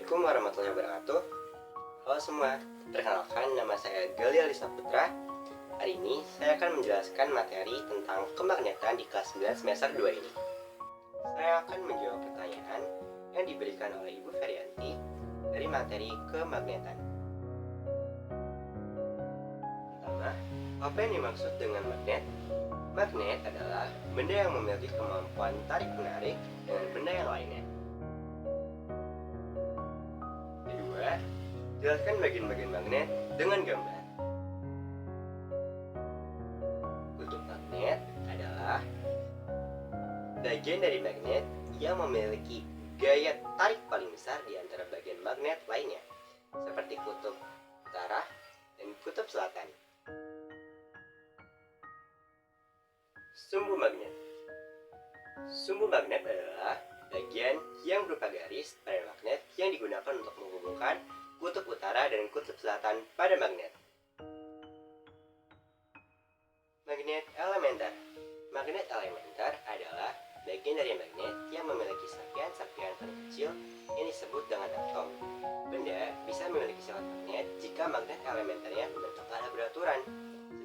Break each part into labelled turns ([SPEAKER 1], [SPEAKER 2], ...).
[SPEAKER 1] Assalamualaikum warahmatullahi wabarakatuh. Halo semua, perkenalkan nama saya Galia Lisa Putra. Hari ini saya akan menjelaskan materi tentang kemagnetan di kelas 9 semester 2 ini. Saya akan menjawab pertanyaan yang diberikan oleh Ibu Ferianti dari materi kemagnetan. Pertama, apa yang dimaksud dengan magnet? Magnet adalah benda yang memiliki kemampuan tarik-menarik dengan benda yang lainnya. Kedua, jelaskan bagian-bagian magnet dengan gambar. Kutub magnet adalah bagian dari magnet yang memiliki gaya tarik paling besar di antara bagian magnet lainnya, seperti kutub utara dan kutub selatan. Sumbu magnet. Sumbu magnet adalah bagian yang berupa garis pada magnet yang digunakan untuk menghubungkan kutub utara dan kutub selatan pada magnet. Magnet elementer. Magnet elementer adalah bagian dari magnet yang memiliki serpihan-serpihan paling kecil yang disebut dengan atom. Benda bisa memiliki sifat magnet jika magnet elementernya membentuk arah beraturan,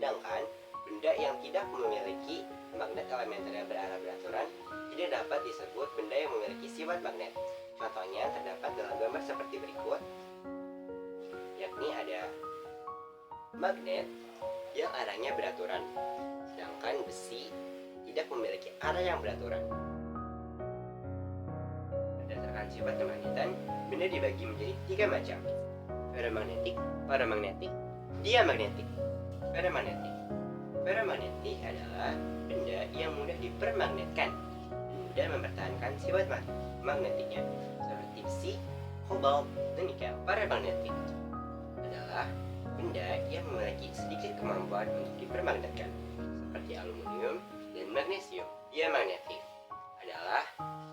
[SPEAKER 1] sedangkan benda yang tidak memiliki magnet elementer yang berarah beraturan tidak dapat disebut benda yang memiliki sifat magnet. Contohnya terdapat dalam gambar seperti berikut, yakni ada magnet yang arahnya beraturan, sedangkan besi tidak memiliki arah yang beraturan. Berdasarkan sifat kemagnetan, benda dibagi menjadi 3 macam: feromagnetik, paramagnetik, diamagnetik. Feromagnetik. Feromagnetik adalah benda yang mudah dipermagnetkan dan mudah mempertahankan sifat magnetiknya, seperti besi, kobalt, dan nikel. Paramagnetik adalah benda yang memiliki sedikit kemampuan untuk dipermagnetkan, seperti aluminium dan magnesium. Diamagnetik adalah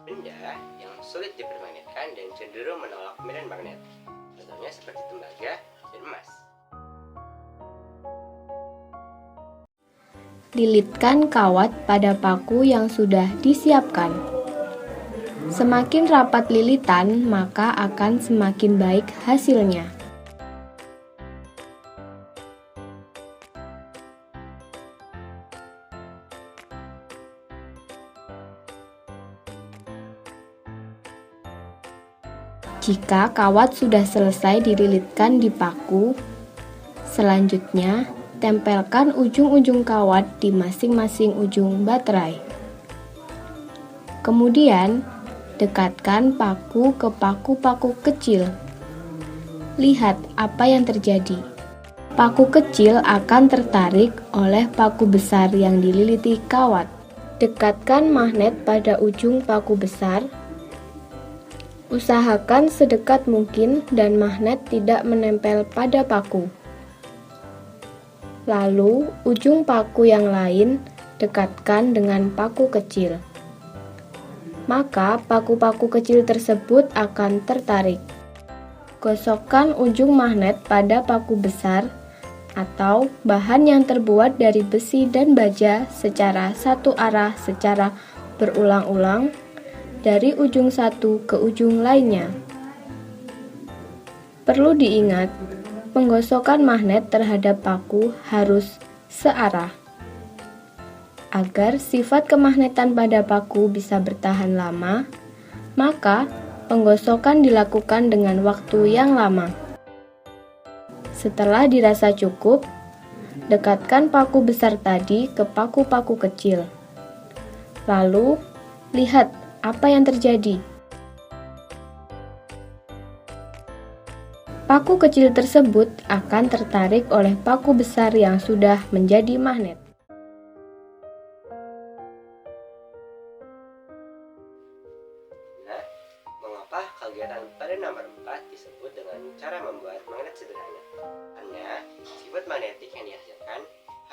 [SPEAKER 1] benda yang sulit dipermagnetkan dan cenderung menolak medan magnet, contohnya seperti tembaga dan emas.
[SPEAKER 2] Lilitkan kawat pada paku yang sudah disiapkan. Semakin rapat lilitan, maka akan semakin baik hasilnya. Jika kawat sudah selesai dililitkan di paku, selanjutnya tempelkan ujung-ujung kawat di masing-masing ujung baterai. Kemudian, dekatkan paku ke paku-paku kecil. Lihat apa yang terjadi. Paku kecil akan tertarik oleh paku besar yang dililiti kawat. Dekatkan magnet pada ujung paku besar. Usahakan sedekat mungkin dan magnet tidak menempel pada paku. Lalu, ujung paku yang lain dekatkan dengan paku kecil. Maka, paku-paku kecil tersebut akan tertarik. Gosokkan ujung magnet pada paku besar atau bahan yang terbuat dari besi dan baja secara satu arah secara berulang-ulang dari ujung satu ke ujung lainnya. Perlu diingat, penggosokan magnet terhadap paku harus searah. Agar sifat kemagnetan pada paku bisa bertahan lama, maka penggosokan dilakukan dengan waktu yang lama. Setelah dirasa cukup, dekatkan paku besar tadi ke paku-paku kecil. Lalu, lihat apa yang terjadi. Paku kecil tersebut akan tertarik oleh paku besar yang sudah menjadi magnet.
[SPEAKER 1] Nah, mengapa kegiatan pada nomor 4 disebut dengan cara membuat magnet sederhana? Karena sifat magnetik yang dihasilkan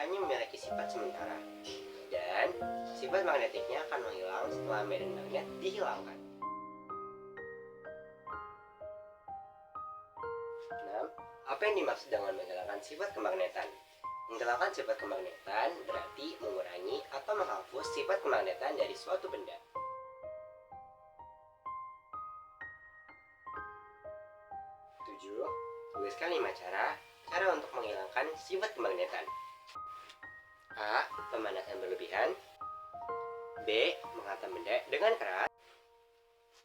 [SPEAKER 1] hanya memiliki sifat sementara, dan sifat magnetiknya akan menghilang setelah medan magnet dihilangkan. Apa yang dimaksud dengan menghilangkan sifat kemagnetan? Menghilangkan sifat kemagnetan berarti mengurangi atau menghapus sifat kemagnetan dari suatu benda. tuliskan 5 cara untuk menghilangkan sifat kemagnetan. A. Pemanasan berlebihan. B. Menghantam benda dengan keras.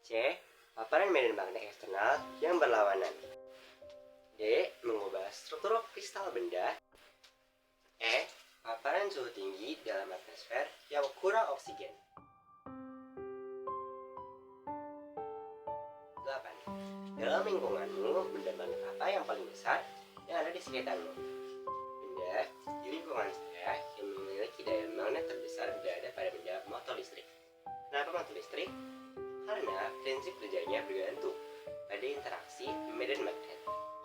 [SPEAKER 1] C. Paparan medan magnet eksternal yang berlawanan. D. Mengubah struktur kristal benda. E. Paparan suhu tinggi dalam atmosfer yang kurang oksigen. 8. Dalam lingkunganmu, benda magnet apa yang paling besar yang ada di sekitarmu? Benda di lingkungan saya yang memiliki daya magnet terbesar berada pada benda motor listrik. Kenapa motor listrik? Karena prinsip kerjanya bergantung pada interaksi medan magnet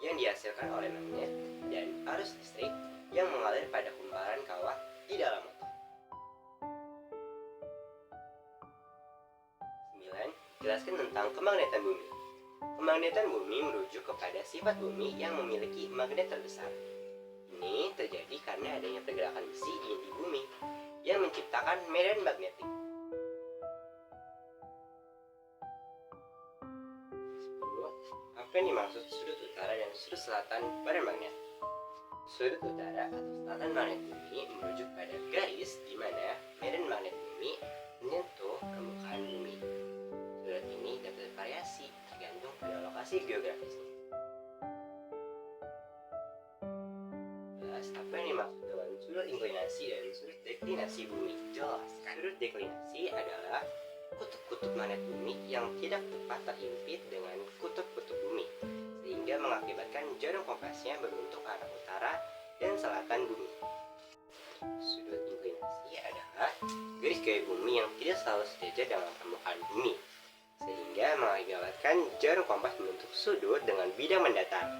[SPEAKER 1] yang dihasilkan oleh magnet dan arus listrik yang mengalir pada kumparan kawah di dalam motor. 9. Jelaskan tentang kemagnetan bumi. Kemagnetan bumi merujuk kepada sifat bumi yang memiliki magnet terbesar. Ini terjadi karena adanya pergerakan besi di inti bumi yang menciptakan medan magnetik. 10. Apa yang dimaksud sudut utara dan sudut selatan pada magnet? Sudut utara atau selatan magnet bumi merujuk pada garis di mana medan magnet bumi menyentuh permukaan bumi. Sudut ini dapat bervariasi tergantung pada lokasi geografisnya. 11. Apa yang dimaksud dengan sudut inklinasi dan sudut deklinasi bumi? Jelaskan. Sudut deklinasi adalah kutub-kutub magnet bumi yang tidak tepat terhimpit dengan kutub-kutub bumi, sehingga mengakibatkan jarum kompasnya berbentuk arah utara dan selatan bumi. Sudut inklinasi adalah garis gaya bumi yang tidak selalu sejajar dengan permukaan bumi, sehingga mengakibatkan jarum kompas membentuk sudut dengan bidang mendatar.